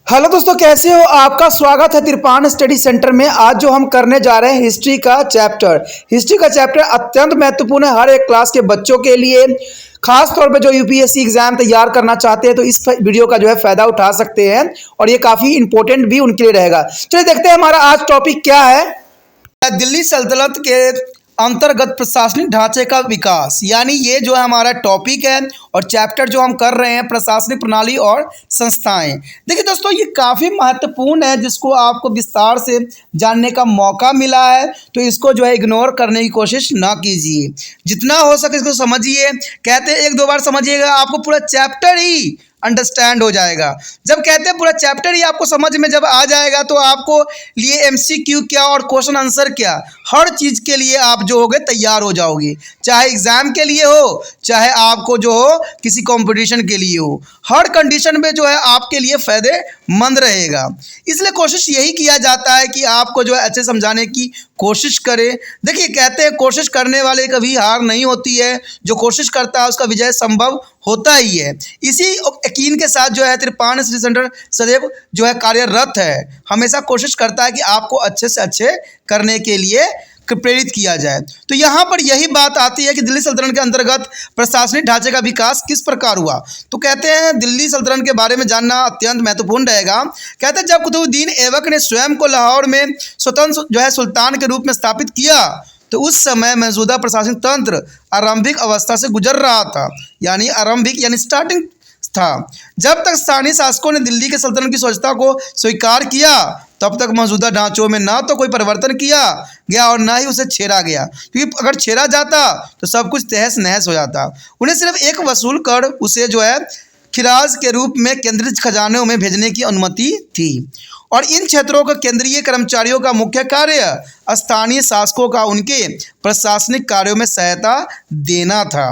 Hello दोस्तों, कैसे हो? आपका स्वागत है तिरपान स्टडी सेंटर में। आज जो हम करने जा रहे हैं हिस्ट्री का चैप्टर अत्यंत महत्वपूर्ण है हर एक क्लास के बच्चों के लिए। खास तौर पे जो यूपीएससी एग्जाम तैयार करना चाहते हैं तो इस वीडियो का जो है फायदा उठा सकते हैं और ये काफी इंपॉर्टेंट भी उनके लिए रहेगा। चलिए देखते हैं हमारा आज टॉपिक क्या है। दिल्ली सल्तनत के अंतर्गत प्रशासनिक ढांचे का विकास, यानी ये जो है हमारा टॉपिक है और चैप्टर जो हम कर रहे हैं प्रशासनिक प्रणाली और संस्थाएं। देखिए दोस्तों, ये काफ़ी महत्वपूर्ण है जिसको आपको विस्तार से जानने का मौका मिला है, तो इसको जो है इग्नोर करने की कोशिश ना कीजिए, जितना हो सके इसको समझिए। कहते हैं एक दो बार समझिएगा आपको पूरा चैप्टर ही अंडरस्टैंड हो जाएगा। जब कहते हैं पूरा चैप्टर ही आपको समझ में जब आ जाएगा तो आपको लिए एमसीक्यू क्या और क्वेश्चन आंसर क्या, हर चीज़ के लिए आप जो होगे तैयार हो जाओगे। चाहे एग्ज़ाम के लिए हो, चाहे आपको जो हो किसी कंपटीशन के लिए हो, हर कंडीशन में जो है आपके लिए फ़ायदेमंद रहेगा। इसलिए कोशिश यही किया जाता है कि आपको जो है अच्छे समझाने की कोशिश करें। देखिए कहते हैं कोशिश करने वाले कभी हार नहीं होती है, जो कोशिश करता है उसका विजय संभव होता ही है। इसी यकीन के साथ जो है तिरपान स्टडी सेंटर सदैव जो है कार्यरत है, हमेशा कोशिश करता है कि आपको अच्छे से अच्छे करने के लिए प्रेरित किया जाए। तो यहाँ पर यही बात आती है कि दिल्ली सल्तनत के अंतर्गत प्रशासनिक ढांचे का विकास किस प्रकार हुआ। तो कहते हैं दिल्ली सल्तनत के बारे में जानना अत्यंत महत्वपूर्ण रहेगा। कहते हैं जब कुतुबुद्दीन ऐबक ने स्वयं को लाहौर में स्वतंत्र जो है सुल्तान के रूप में स्थापित किया तो उस समय मौजूदा प्रशासनिक तंत्र आरंभिक अवस्था से गुजर रहा था, यानी आरंभिक यानी स्टार्टिंग था। जब तक स्थानीय शासकों ने दिल्ली के सल्तनत की स्वच्छता को स्वीकार किया तब तक मौजूदा ढांचों में ना तो कोई परिवर्तन किया गया और ना ही उसे छेड़ा गया, क्योंकि अगर छेड़ा जाता तो सब कुछ तहस नहस हो जाता। उन्हें सिर्फ एक वसूल कर उसे जो है खिराज के रूप में केंद्रित खजानों में भेजने की अनुमति थी और इन क्षेत्रों के केंद्रीय कर्मचारियों का मुख्य कार्य स्थानीय शासकों का उनके प्रशासनिक कार्यों में सहायता देना था।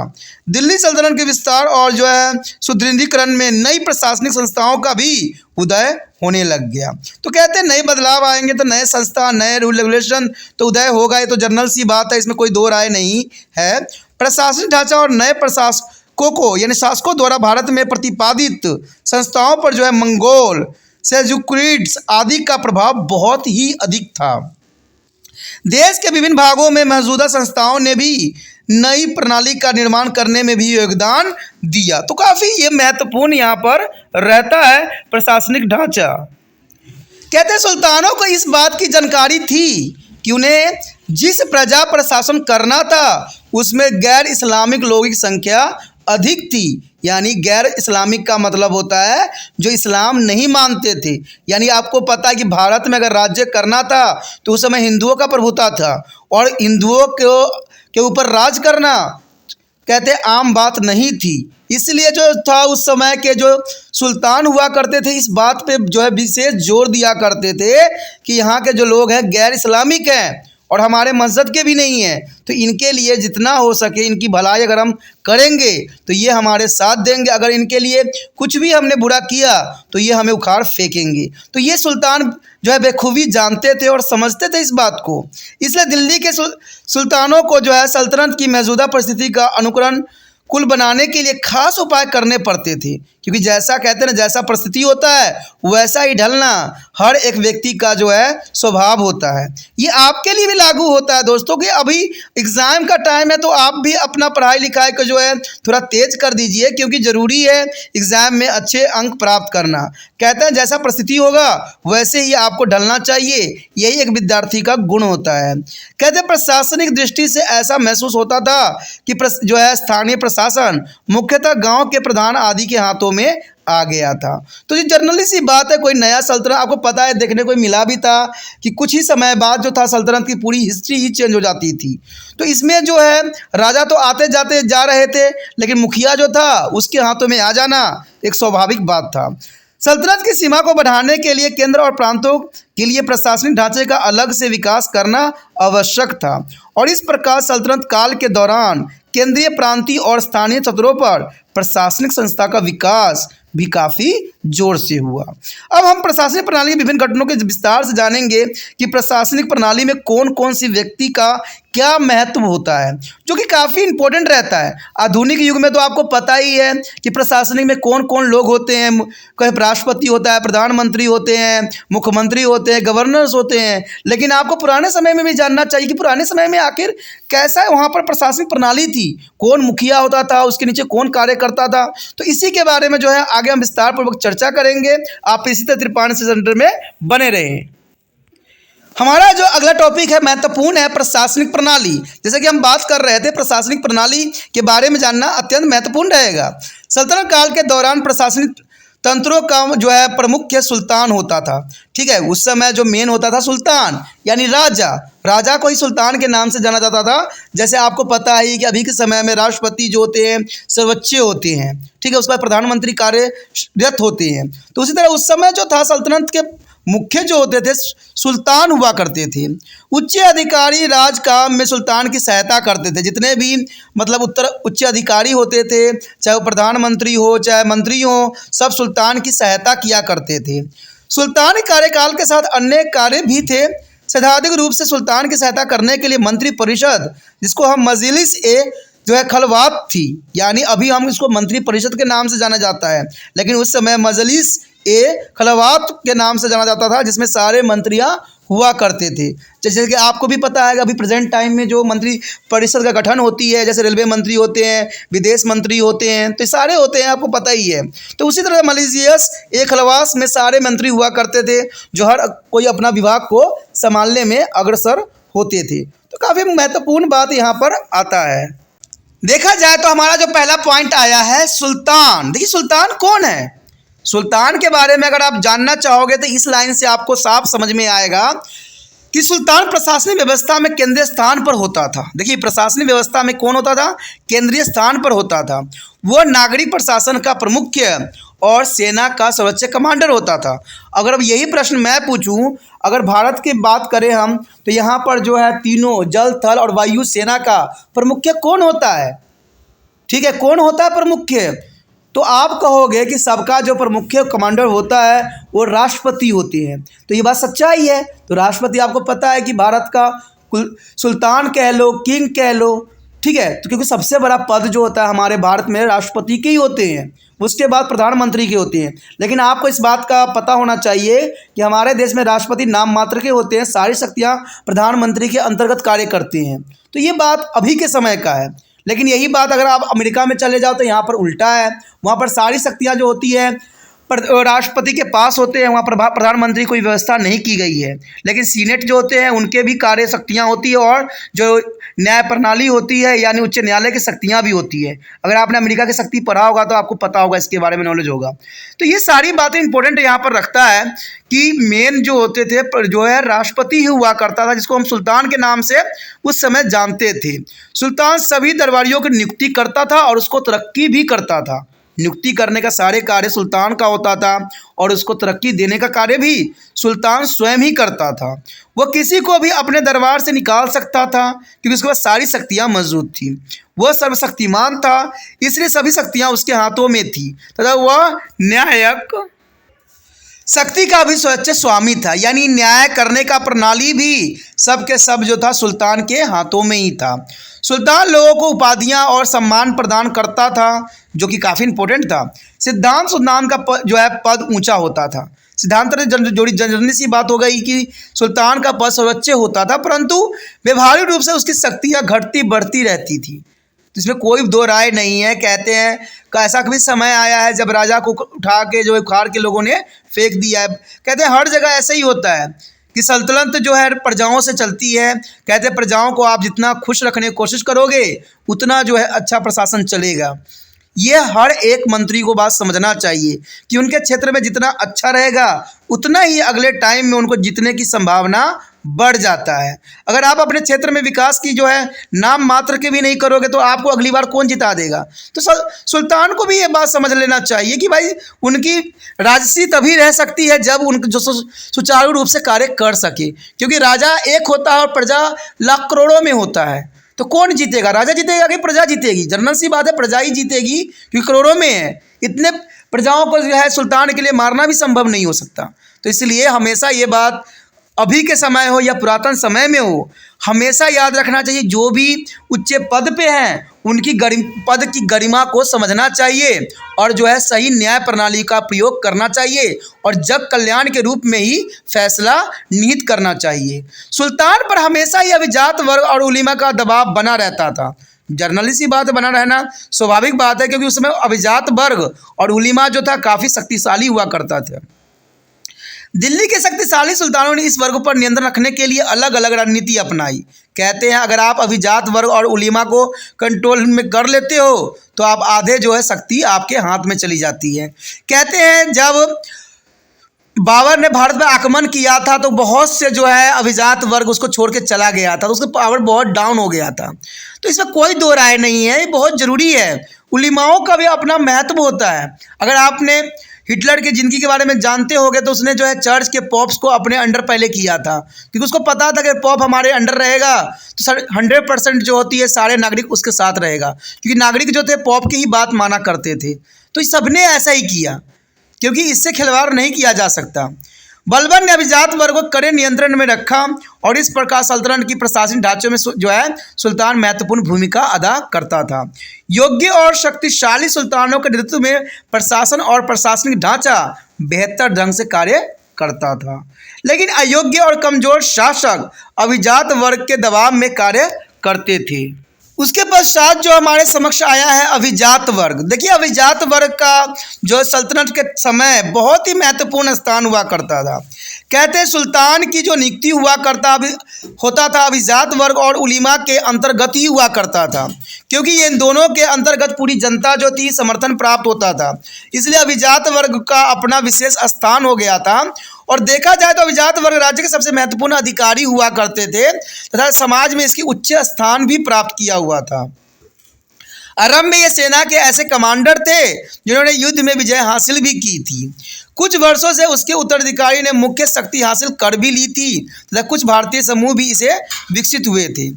दिल्ली सल्तनत के विस्तार और जो है सुदृढ़ीकरण में नई प्रशासनिक संस्थाओं का भी उदय होने लग गया। तो कहते हैं नए बदलाव आएंगे तो नए संस्था नए रूल रेगुलेशन तो उदय होगा, ये तो जनरल सी बात है, इसमें कोई दो राय नहीं है। प्रशासनिक ढांचा और नए प्रशासकों को यानी शासकों द्वारा भारत में प्रतिपादित संस्थाओं पर जो है मंगोल सेल्जुकिड्स आदि का प्रभाव बहुत ही अधिक था। देश के विभिन्न भागों में मौजूदा संस्थाओं ने भी नई प्रणाली का निर्माण करने में भी योगदान दिया। तो काफ़ी ये महत्वपूर्ण यहाँ पर रहता है प्रशासनिक ढांचा। कहते हैं सुल्तानों को इस बात की जानकारी थी कि उन्हें जिस प्रजा पर शासन करना था उसमें गैर इस्लामिक लोगों की संख्या अधिक थी। यानी गैर इस्लामिक का मतलब होता है जो इस्लाम नहीं मानते थे। यानी आपको पता है कि भारत में अगर राज्य करना था तो उस समय हिंदुओं का प्रभुता था और हिंदुओं के ऊपर राज करना कहते आम बात नहीं थी। इसलिए जो था उस समय के जो सुल्तान हुआ करते थे इस बात पे जो है विशेष जोर दिया करते थे कि यहाँ के जो लोग हैं गैर इस्लामिक हैं और हमारे मस्जिद के भी नहीं है, तो इनके लिए जितना हो सके इनकी भलाई अगर हम करेंगे तो ये हमारे साथ देंगे, अगर इनके लिए कुछ भी हमने बुरा किया तो ये हमें उखाड़ फेंकेंगे। तो ये सुल्तान जो है बेखूबी जानते थे और समझते थे इस बात को। इसलिए दिल्ली के सुल्तानों को जो है सल्तनत की मौजूदा परिस्थिति का अनुकरण कुल बनाने के लिए खास उपाय करने पड़ते थे, क्योंकि जैसा कहते हैं ना जैसा परिस्थिति होता है वैसा ही ढलना हर एक व्यक्ति का जो है स्वभाव होता है। ये आपके लिए भी लागू होता है दोस्तों कि अभी एग्ज़ाम का टाइम है तो आप भी अपना पढ़ाई लिखाई को जो है थोड़ा तेज कर दीजिए, क्योंकि ज़रूरी है एग्ज़ाम में अच्छे अंक प्राप्त करना। कहते हैं जैसा परिस्थिति होगा वैसे ही आपको ढलना चाहिए, यही एक विद्यार्थी का गुण होता है। कहते हैं प्रशासनिक दृष्टि से ऐसा महसूस होता था कि जो है स्थानीय प्रशासन मुख्यतः गाँव के प्रधान आदि के हाथों में आ गया था। तो ये जनरली सी बात है, कोई नया सल्तनत आपको पता है देखने को मिला भी था कि कुछ ही समय बाद जो था सल्तनत की पूरी हिस्ट्री ही चेंज हो जाती थी। तो इसमें जो है राजा तो आते जाते जा रहे थे लेकिन मुखिया जो था उसके हाथों में आ जाना एक स्वाभाविक बात था। सल्तनत की सीमा को बढ़ाने के लिए केंद्र और प्रांतों के लिए प्रशासनिक ढांचे का अलग से विकास करना आवश्यक था और इस प्रकार सल्तनत काल के दौरान केंद्रीय प्रांतीय और स्थानीय सतहों पर प्रशासनिक संस्था का विकास भी काफ़ी जोर से हुआ। अब हम प्रशासनिक प्रणाली के विभिन्न घटनों के विस्तार से जानेंगे कि प्रशासनिक प्रणाली में कौन कौन सी व्यक्ति का क्या महत्व होता है, जो कि काफ़ी इंपॉर्टेंट रहता है। आधुनिक युग में तो आपको पता ही है कि प्रशासनिक में कौन कौन लोग होते हैं। कहीं राष्ट्रपति होता है, प्रधानमंत्री होते हैं, मुख्यमंत्री होते हैं, गवर्नर्स होते हैं। लेकिन आपको पुराने समय में भी जानना चाहिए कि पुराने समय में आखिर कैसा वहाँ पर प्रशासनिक प्रणाली थी, कौन मुखिया होता था, उसके नीचे कौन कार्य करता था। तो इसी के बारे में जो है आगे हम विस्तार पूर्वक चर्चा करेंगे। आप इसी तरह त्रिपाठी सेंटर में बने रहें। हमारा जो अगला टॉपिक है महत्वपूर्ण है प्रशासनिक प्रणाली। जैसे कि हम बात कर रहे थे, प्रशासनिक प्रणाली के बारे में जानना अत्यंत महत्वपूर्ण रहेगा। सल्तनत काल के दौरान प्रशासनिक तंत्रों का जो है प्रमुख सुल्तान होता था। ठीक है, उस समय जो मेन होता था सुल्तान यानी राजा। राजा को ही सुल्तान के नाम से जाना जाता था। जैसे आपको पता है कि अभी के समय में राष्ट्रपति जो होते हैं सर्वोच्च होते हैं। ठीक है, उसके बाद प्रधानमंत्री कार्यरत होते हैं। तो उसी तरह उस समय जो था सल्तनत के मुख्य जो होते थे सुल्तान हुआ करते थे। उच्च अधिकारी राज काम में सुल्तान की सहायता करते थे। जितने भी मतलब उच्च अधिकारी होते थे, चाहे वो प्रधानमंत्री हो चाहे मंत्री हो, सब सुल्तान की सहायता किया करते थे। सुल्तान के कार्यकाल के साथ अन्य कार्य भी थे। सैद्धांतिक रूप से सुल्तान की सहायता करने के लिए मंत्री परिषद, जिसको हम मजलिस ए जो है खलवात थी, यानी अभी हम इसको मंत्री परिषद के नाम से जाना जाता है, लेकिन उस समय मजलिस ए खलवात के नाम से जाना जाता था, जिसमें सारे मंत्रियां हुआ करते थे। जैसे कि आपको भी पता है कि अभी प्रेजेंट टाइम में जो मंत्री परिषद का गठन होती है, जैसे रेलवे मंत्री होते हैं, विदेश मंत्री होते हैं, तो सारे होते हैं, आपको पता ही है। तो उसी तरह मजलिस ए खलवात में सारे मंत्री हुआ करते थे, जो हर कोई अपना विभाग को संभालने में अग्रसर होते थे। तो काफ़ी महत्वपूर्ण बात यहाँ पर आता है। देखा जाए तो हमारा जो पहला पॉइंट आया है सुल्तान। देखिए सुल्तान कौन है। सुल्तान के बारे में अगर आप जानना चाहोगे तो इस लाइन से आपको साफ समझ में आएगा कि सुल्तान प्रशासनिक व्यवस्था में केंद्रीय स्थान पर होता था। देखिए प्रशासनिक व्यवस्था में कौन होता था, केंद्रीय स्थान पर होता था। वो नागरिक प्रशासन का प्रमुख और सेना का सर्वोच्च कमांडर होता था। अगर अब यही प्रश्न मैं पूछूं, अगर भारत की बात करें हम, तो यहाँ पर जो है तीनों जल थल और वायु सेना का प्रमुख कौन होता है। ठीक है, कौन होता है प्रमुख, तो आप कहोगे कि सबका जो प्रमुख कमांडर होता है वो राष्ट्रपति होते हैं। तो ये बात सच्चाई है। तो राष्ट्रपति आपको पता है कि भारत का सुल्तान कह लो, किंग कह लो। ठीक है, तो क्योंकि सबसे बड़ा पद जो होता है हमारे भारत में राष्ट्रपति के ही होते हैं, उसके बाद प्रधानमंत्री के होते हैं। लेकिन आपको इस बात का पता होना चाहिए कि हमारे देश में राष्ट्रपति नाम मात्र के होते हैं, सारी शक्तियाँ प्रधानमंत्री के अंतर्गत कार्य करती हैं। तो ये बात अभी के समय का है। लेकिन यही बात अगर आप अमेरिका में चले जाओ तो यहाँ पर उल्टा है। वहाँ पर सारी शक्तियाँ जो होती है राष्ट्रपति के पास होते हैं, वहाँ पर प्रधानमंत्री कोई व्यवस्था नहीं की गई है। लेकिन सीनेट जो होते हैं उनके भी कार्य शक्तियाँ होती है, और जो न्याय प्रणाली होती है यानी उच्च न्यायालय की शक्तियाँ भी होती है। अगर आपने अमेरिका की शक्ति पढ़ा होगा तो आपको पता होगा, इसके बारे में नॉलेज होगा। तो ये सारी बातें इंपॉर्टेंट यहाँ पर रखता है कि मेन जो होते थे जो है राष्ट्रपति ही हुआ करता था, जिसको हम सुल्तान के नाम से उस समय जानते थे। सुल्तान सभी दरबारियों की नियुक्ति करता था और उसको तरक्की भी करता था। नियुक्ति करने का सारे कार्य सुल्तान का होता था और उसको तरक्की देने का कार्य भी सुल्तान स्वयं ही करता था। वह किसी को भी अपने दरबार से निकाल सकता था क्योंकि उसके पास सारी शक्तियाँ मौजूद थी। वह सर्वशक्तिमान था, इसलिए सभी शक्तियाँ उसके हाथों में थी तथा वह न्यायक शक्ति का भी स्वच्छ स्वामी था, यानी न्याय करने का प्रणाली भी सब के सब जो था सुल्तान के हाथों में ही था। सुल्तान लोगों को उपाधियां और सम्मान प्रदान करता था, जो कि काफ़ी इंपॉर्टेंट था। सिद्धांत सुल्तान का जो है पद ऊंचा होता था। सिद्धांत जोड़ी जनरली सी बात हो गई कि सुल्तान का पद सर्वोच्च होता था, परंतु व्यवहारिक रूप से उसकी शक्तियाँ घटती बढ़ती रहती थी। तो इसमें कोई दो राय नहीं है। कहते हैं कि ऐसा कभी समय आया है जब राजा को उठा के जो उखाड़ के लोगों ने फेंक दिया है। कहते हैं हर जगह ऐसा ही होता है कि सल्तनत जो है प्रजाओं से चलती है। कहते हैं प्रजाओं को आप जितना खुश रखने की कोशिश करोगे उतना जो है अच्छा प्रशासन चलेगा। ये हर एक मंत्री को बात समझना चाहिए कि उनके क्षेत्र में जितना अच्छा रहेगा उतना ही अगले टाइम में उनको जीतने की संभावना बढ़ जाता है। अगर आप अपने क्षेत्र में विकास की जो है नाम मात्र के भी नहीं करोगे तो आपको अगली बार कौन जिता देगा। तो सुल्तान को भी ये बात समझ लेना चाहिए कि भाई उनकी राजसी तभी रह सकती है जब उन जो सुचारू रूप से कार्य कर सके, क्योंकि राजा एक होता है और प्रजा लाख करोड़ों में होता है। तो कौन जीतेगा, राजा जीतेगा कि प्रजा जीतेगी? जनरल सी बात है, प्रजा ही जीतेगी क्योंकि करोड़ों में है। इतने प्रजाओं को जो है सुल्तान के लिए मारना भी संभव नहीं हो सकता। तो इसलिए हमेशा ये बात अभी के समय हो या पुरातन समय में हो, हमेशा याद रखना चाहिए जो भी उच्च पद पे हैं उनकी पद की गरिमा को समझना चाहिए और जो है सही न्याय प्रणाली का प्रयोग करना चाहिए और जग कल्याण के रूप में ही फैसला निहित करना चाहिए। सुल्तान पर हमेशा ही अभिजात वर्ग और उलीमा का दबाव बना रहता था। जर्नली सी बात बना रहना स्वाभाविक बात है, क्योंकि उस समय अभिजात वर्ग और उलीमा जो था काफ़ी शक्तिशाली हुआ करता था। दिल्ली के शक्तिशाली सुल्तानों ने इस वर्ग पर नियंत्रण रखने के लिए अलग अलग रणनीति अपनाई। कहते हैं अगर आप अभिजात वर्ग और उलीमा को कंट्रोल में कर लेते हो तो आप आधे जो है शक्ति आपके हाथ में चली जाती है। कहते हैं जब बाबर ने भारत पर आक्रमण किया था तो बहुत से जो है अभिजात वर्ग उसको छोड़ के चला गया था, तो उसका पावर बहुत डाउन हो गया था। तो इसमें कोई दो राय नहीं है, ये बहुत ज़रूरी है। उलीमाओं का भी अपना महत्व होता है। अगर आपने हिटलर की ज़िंदगी के बारे में जानते होंगे तो उसने जो है चर्च के पॉप्स को अपने अंडर पहले किया था, क्योंकि उसको पता था कि पॉप हमारे अंडर रहेगा तो 100% जो होती है सारे नागरिक उसके साथ रहेगा, क्योंकि नागरिक जो थे पॉप की ही बात माना करते थे। तो सबने ऐसा ही किया, क्योंकि इससे खिलवाड़ नहीं किया जा सकता। बलबन ने अभिजात वर्ग को कड़े नियंत्रण में रखा और इस प्रकार सल्तनत की प्रशासनिक ढांचे में जो है सुल्तान महत्वपूर्ण भूमिका अदा करता था। योग्य और शक्तिशाली सुल्तानों के नेतृत्व में प्रशासन और प्रशासनिक ढांचा बेहतर ढंग से कार्य करता था, लेकिन अयोग्य और कमजोर शासक अभिजात वर्ग के दबाव में कार्य करते थे। उसके पश्चात जो हमारे समक्ष आया है अभिजात वर्ग। देखिए अभिजात वर्ग का जो सल्तनत के समय बहुत ही महत्वपूर्ण स्थान हुआ करता था। कहते हैं सुल्तान की जो नियुक्ति होता था अभिजात वर्ग और उलीमा के अंतर्गत ही हुआ करता था, क्योंकि इन दोनों के अंतर्गत पूरी जनता जो थी समर्थन प्राप्त होता था। इसलिए अभिजात वर्ग का अपना विशेष स्थान हो गया था। और देखा जाए तो अभिजात वर्ग राज्य के सबसे महत्वपूर्ण अधिकारी हुआ करते थे तथा समाज में इसकी उच्च स्थान भी प्राप्त किया हुआ था। आरंभ में ये सेना के ऐसे कमांडर थे जिन्होंने युद्ध में विजय हासिल भी की थी। कुछ वर्षों से उसके उत्तराधिकारी ने मुख्य शक्ति हासिल कर भी ली थी तथा कुछ भारतीय समूह भी इसे विकसित हुए थे।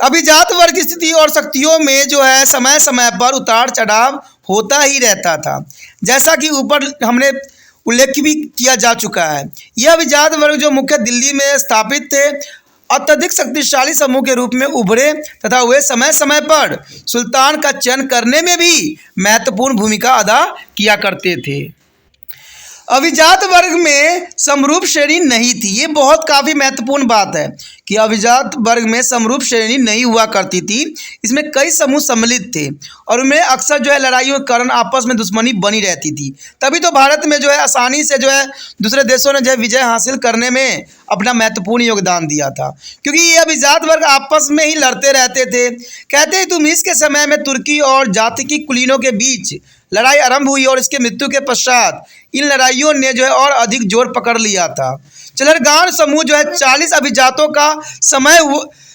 अभिजात वर्ग की स्थिति और शक्तियों में जो है समय समय पर उतार चढ़ाव होता ही रहता था, जैसा कि ऊपर हमने उल्लेख भी किया जा चुका है। यह अभिजात वर्ग जो मुख्य दिल्ली में स्थापित थे अत्यधिक शक्तिशाली समूह के रूप में उभरे तथा वे समय समय पर सुल्तान का चयन करने में भी महत्वपूर्ण भूमिका अदा किया करते थे। अभिजात वर्ग में समरूप श्रेणी नहीं थी। ये बहुत काफ़ी महत्वपूर्ण बात है कि अभिजात वर्ग में समरूप श्रेणी नहीं हुआ करती थी। इसमें कई समूह सम्मिलित थे और उनमें अक्सर जो है लड़ाइयों के कारण आपस में दुश्मनी बनी रहती थी। तभी तो भारत में जो है आसानी से जो है दूसरे देशों ने जो है विजय हासिल करने में अपना महत्वपूर्ण योगदान दिया था, क्योंकि ये अभिजात वर्ग आपस में ही लड़ते रहते थे। कहते हैं तुर्की के समय में तुर्की और जातिकी कुलीनों के बीच लड़ाई आरंभ हुई और इसके मृत्यु के पश्चात इन लड़ाइयों ने जो है और अधिक जोर पकड़ लिया था। चलरगान समूह जो है 40 अभिजातों का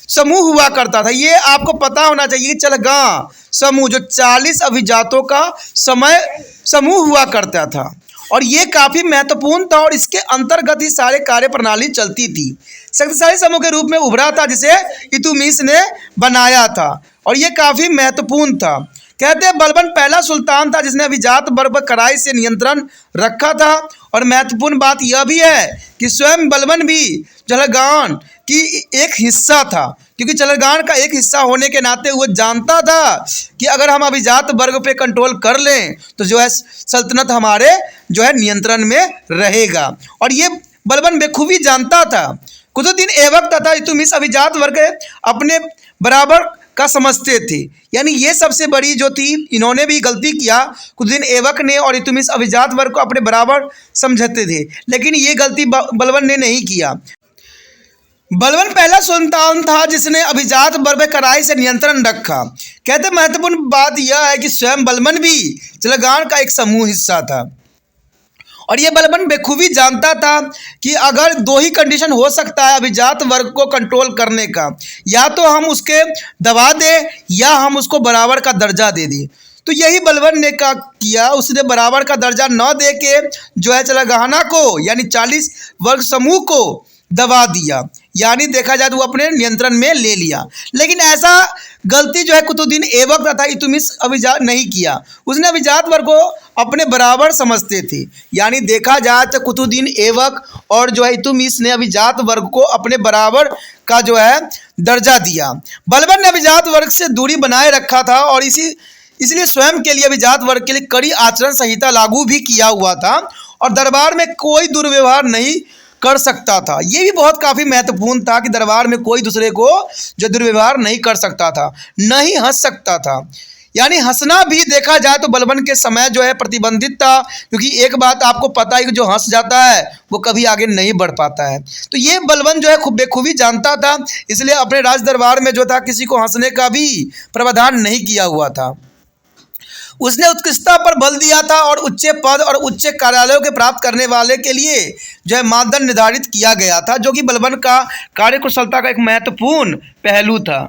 समूह हुआ करता था। ये आपको पता होना चाहिए कि चलगान समूह जो 40 अभिजातों का समूह हुआ करता था और ये काफ़ी महत्वपूर्ण था और इसके अंतर्गत ही सारे कार्य प्रणाली चलती थी। शक्तिशाली समूह के रूप में उभरा था जिसे इल्तुतमिश ने बनाया था और ये काफ़ी महत्वपूर्ण था। कहते हैं बलबन पहला सुल्तान था जिसने अभिजात वर्ग पर कड़ाई से नियंत्रण रखा था और महत्वपूर्ण बात यह भी है कि स्वयं बलबन भी चलरगान की एक हिस्सा था, क्योंकि चलरगान का एक हिस्सा होने के नाते वो जानता था कि अगर हम अभिजात वर्ग पे कंट्रोल कर लें तो जो है सल्तनत हमारे जो है नियंत्रण में रहेगा और ये बलबन बेखूबी जानता था। कुतुबुद्दीन ऐबक तथा इल्तुतमिश अभिजात वर्ग अपने बराबर का समझते थे, यानी ये सबसे बड़ी जो थी इन्होंने भी गलती किया। कुतुबुद्दीन ऐबक ने और इल्तुतमिश अभिजात वर्ग को अपने बराबर समझते थे, लेकिन ये गलती बलबन ने नहीं किया। बलबन पहला सुल्तान था जिसने अभिजात वर्ग पर कड़ाई से नियंत्रण रखा। कहते महत्वपूर्ण बात यह है कि स्वयं बलबन भी चलरगान का एक समूह हिस्सा था और ये बलबन बेखूबी जानता था कि अगर दो ही कंडीशन हो सकता है अभिजात वर्ग को कंट्रोल करने का, या तो हम उसके दबा दें या हम उसको बराबर का दर्जा दे दें। तो यही बलबन ने किया, उसने बराबर का दर्जा न दे के जो है चलरगाना को यानी 40 वर्ग समूह को दबा दिया। यानी देखा जाए तो वो अपने नियंत्रण में ले लिया। लेकिन ऐसा गलती जो है कुतुबुद्दीन ऐबक तथा इल्तुतमिश अभिजात नहीं किया। उसने अभिजात वर्ग को अपने बराबर समझते थे। यानी देखा जाए तो कुतुबुद्दीन ऐबक और जो है इल्तुतमिश ने अभिजात वर्ग को अपने बराबर का जो है दर्जा दिया। बलबन ने अभिजात वर्ग से दूरी बनाए रखा था और इसलिए स्वयं के लिए अभिजात वर्ग के लिए कड़ी आचरण संहिता लागू भी किया हुआ था और दरबार में कोई दुर्व्यवहार नहीं कर सकता था। ये भी बहुत काफ़ी महत्वपूर्ण था कि दरबार में कोई दूसरे को जो दुर्व्यवहार नहीं कर सकता था, नहीं हंस सकता था। यानी हंसना भी देखा जाए तो बलबन के समय जो है प्रतिबंधित था, क्योंकि एक बात आपको पता है कि जो हंस जाता है वो कभी आगे नहीं बढ़ पाता है। तो ये बलबन जो है खूब बेखूबी जानता था, इसलिए अपने राज दरबार में जो था किसी को हंसने का भी प्रावधान नहीं किया हुआ था। उसने उत्कृष्टता पर बल दिया था और उच्च पद और उच्च कार्यालयों के प्राप्त करने वाले के लिए जो है मानदंड निर्धारित किया गया था, जो कि बलबन का कार्यकुशलता का एक महत्वपूर्ण पहलू था।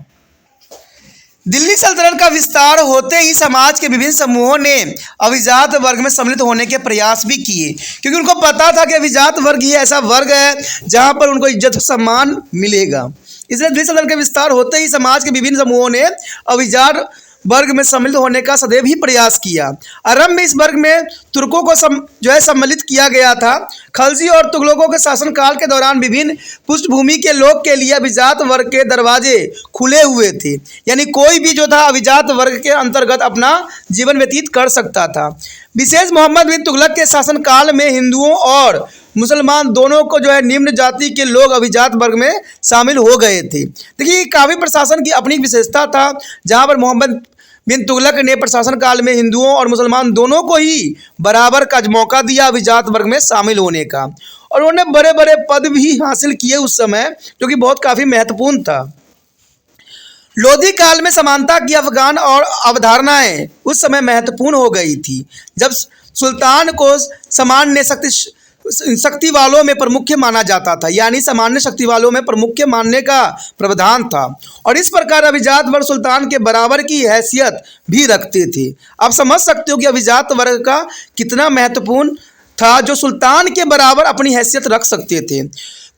दिल्ली सल्तनत का विस्तार होते ही समाज के विभिन्न समूहों ने अभिजात वर्ग में सम्मिलित होने के प्रयास भी किए, क्योंकि उनको पता था कि अभिजात वर्ग ही ऐसा वर्ग है जहां पर उनको इज्जत और सम्मान मिलेगा। इसलिए दिल्ली सल्तनत का विस्तार होते ही समाज के विभिन्न समूहों ने अभिजात वर्ग में सम्मिलित होने का सदैव ही प्रयास किया। आरंभ में इस वर्ग में तुर्कों को जो है सम्मिलित किया गया था। खलजी और तुगलकों के शासनकाल के दौरान विभिन्न पृष्ठभूमि के लोग के लिए अभिजात वर्ग के दरवाजे खुले हुए थे। यानी कोई भी जो था अभिजात वर्ग के अंतर्गत अपना जीवन व्यतीत कर सकता था। विशेष मोहम्मद बिन तुगलक के शासनकाल में हिंदुओं और मुसलमान दोनों को जो है निम्न जाति के लोग अभिजात वर्ग में शामिल हो गए थे। देखिए काफ़ी प्रशासन की अपनी विशेषता था, जहाँ पर मोहम्मद बिन तुगलक ने प्रशासन काल में हिंदुओं और मुसलमान दोनों को ही बराबर का मौका दिया अभिजात वर्ग में शामिल होने का, और उन्होंने बड़े बड़े पद भी हासिल किए उस समय, जो कि बहुत काफ़ी महत्वपूर्ण था। लोधी काल में समानता की अफगान और अवधारणाएं उस समय महत्वपूर्ण हो गई थी, जब सुल्तान को सामान्य शक्ति वालों में प्रमुख माना जाता था। यानी सामान्य शक्ति वालों में प्रमुख मानने का प्रावधान था, और इस प्रकार अभिजात वर्ग सुल्तान के बराबर की हैसियत भी रखते थे। आप समझ सकते हो कि अभिजात वर्ग का कितना महत्वपूर्ण था, जो सुल्तान के बराबर अपनी हैसियत रख सकते थे।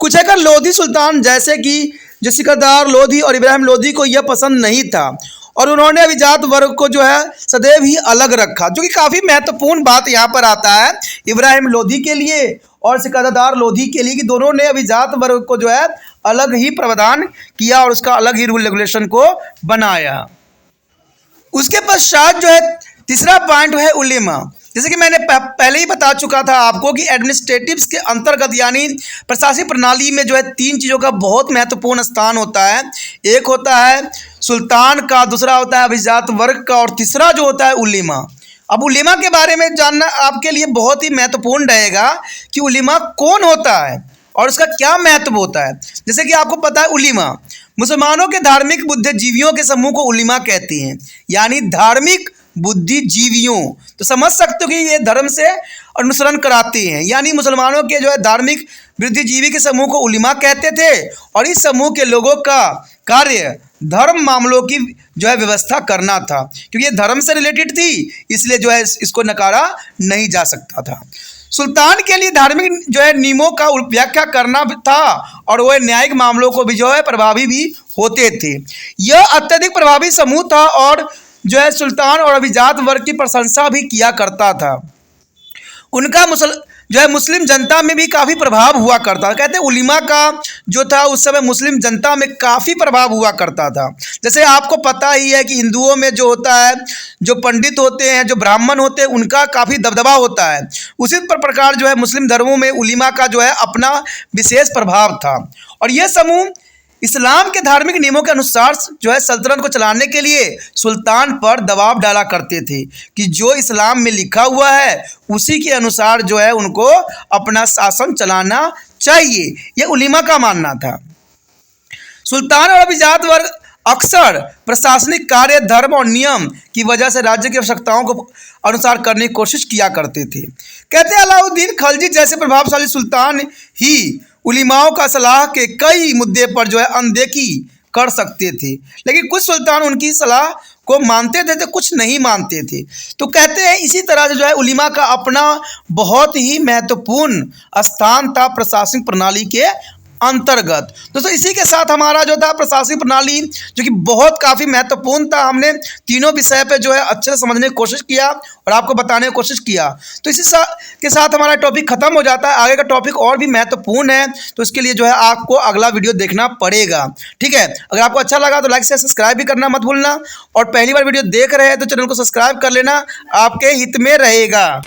कुछ अगर लोधी सुल्तान जैसे कि जो सिकंदर लोधी और इब्राहिम लोधी को यह पसंद नहीं था, और उन्होंने अभिजात वर्ग को जो है सदैव ही अलग रखा, जो कि काफ़ी महत्वपूर्ण बात यहाँ पर आता है इब्राहिम लोधी के लिए और सिकंदर लोधी के लिए, कि दोनों ने अभिजात वर्ग को जो है अलग ही प्रावधान किया और उसका अलग ही रूल रेगुलेशन को बनाया। उसके पश्चात जो है तीसरा पॉइंट है उलेमा। जैसे कि मैंने पहले ही बता चुका था आपको कि एडमिनिस्ट्रेटिव्स के अंतर्गत यानी प्रशासनिक प्रणाली में जो है तीन चीज़ों का बहुत महत्वपूर्ण स्थान होता है। एक होता है सुल्तान का, दूसरा होता है अभिजात वर्ग का, और तीसरा जो होता है उलेमा। अब उलेमा के बारे में जानना आपके लिए बहुत ही महत्वपूर्ण रहेगा कि उलेमा कौन होता है और उसका क्या महत्व होता है। जैसे कि आपको पता है उलेमा मुसलमानों के धार्मिक बुद्धिजीवियों के समूह को उलेमा कहते हैं, यानी धार्मिक बुद्धिजीवियों। तो समझ सकते हो कि ये धर्म से अनुसरण कराते हैं, यानी मुसलमानों के जो है धार्मिक बुद्धिजीवी के समूह को उलेमा कहते थे, और इस समूह के लोगों का कार्य धर्म मामलों की जो है व्यवस्था करना था। क्योंकि ये धर्म से रिलेटेड थी, इसलिए जो है इसको नकारा नहीं जा सकता था। सुल्तान के लिए धार्मिक जो है नियमों का व्याख्या करना था, और वह न्यायिक मामलों को भी जो है प्रभावी भी होते थे। यह अत्यधिक प्रभावी समूह था और जो है सुल्तान और अभिजात वर्ग की प्रशंसा भी किया करता था। उनका जो है मुस्लिम जनता में भी काफ़ी प्रभाव हुआ करता था। कहते हैं उलेमा का जो था उस समय मुस्लिम जनता में काफ़ी प्रभाव हुआ करता था। जैसे आपको पता ही है कि हिंदुओं में जो होता है, जो पंडित होते हैं, जो ब्राह्मण होते हैं, उनका काफ़ी दबदबा होता है। उसी प्रकार जो है मुस्लिम धर्मों में उलेमा का जो है अपना विशेष प्रभाव था, और यह समूह इस्लाम के धार्मिक नियमों के अनुसार जो है सल्तनत को चलाने के लिए सुल्तान पर दबाव डाला करते थे कि जो इस्लाम में लिखा हुआ है उसी के अनुसार जो है उनको अपना शासन चलाना चाहिए। यह उलेमा का मानना था। सुल्तान और अभिजात वर्ग अक्सर प्रशासनिक कार्य धर्म और नियम की वजह से राज्य की आवश्यकताओं को अनुसार करने की कोशिश किया करते थे। कहते हैं अलाउद्दीन खलजी जैसे प्रभावशाली सुल्तान ही उलेमाओं का सलाह के कई मुद्दे पर जो है अनदेखी कर सकते थे, लेकिन कुछ सुल्तान उनकी सलाह को मानते थे तो कुछ नहीं मानते थे। तो कहते हैं इसी तरह से जो है उलेमा का अपना बहुत ही महत्वपूर्ण स्थान था प्रशासनिक प्रणाली के अंतर्गत। दोस्तों इसी के साथ हमारा जो था प्रशासनिक प्रणाली जो कि बहुत काफ़ी महत्वपूर्ण था, हमने तीनों विषय पे जो है अच्छे से समझने की कोशिश किया और आपको बताने की कोशिश किया। तो इसी के साथ हमारा टॉपिक खत्म हो जाता है। आगे का टॉपिक और भी महत्वपूर्ण है, तो इसके लिए जो है आपको अगला वीडियो देखना पड़ेगा। ठीक है, अगर आपको अच्छा लगा तो लाइक से सब्सक्राइब भी करना मत भूलना, और पहली बार वीडियो देख रहे हैं तो चैनल को सब्सक्राइब कर लेना, आपके हित में रहेगा।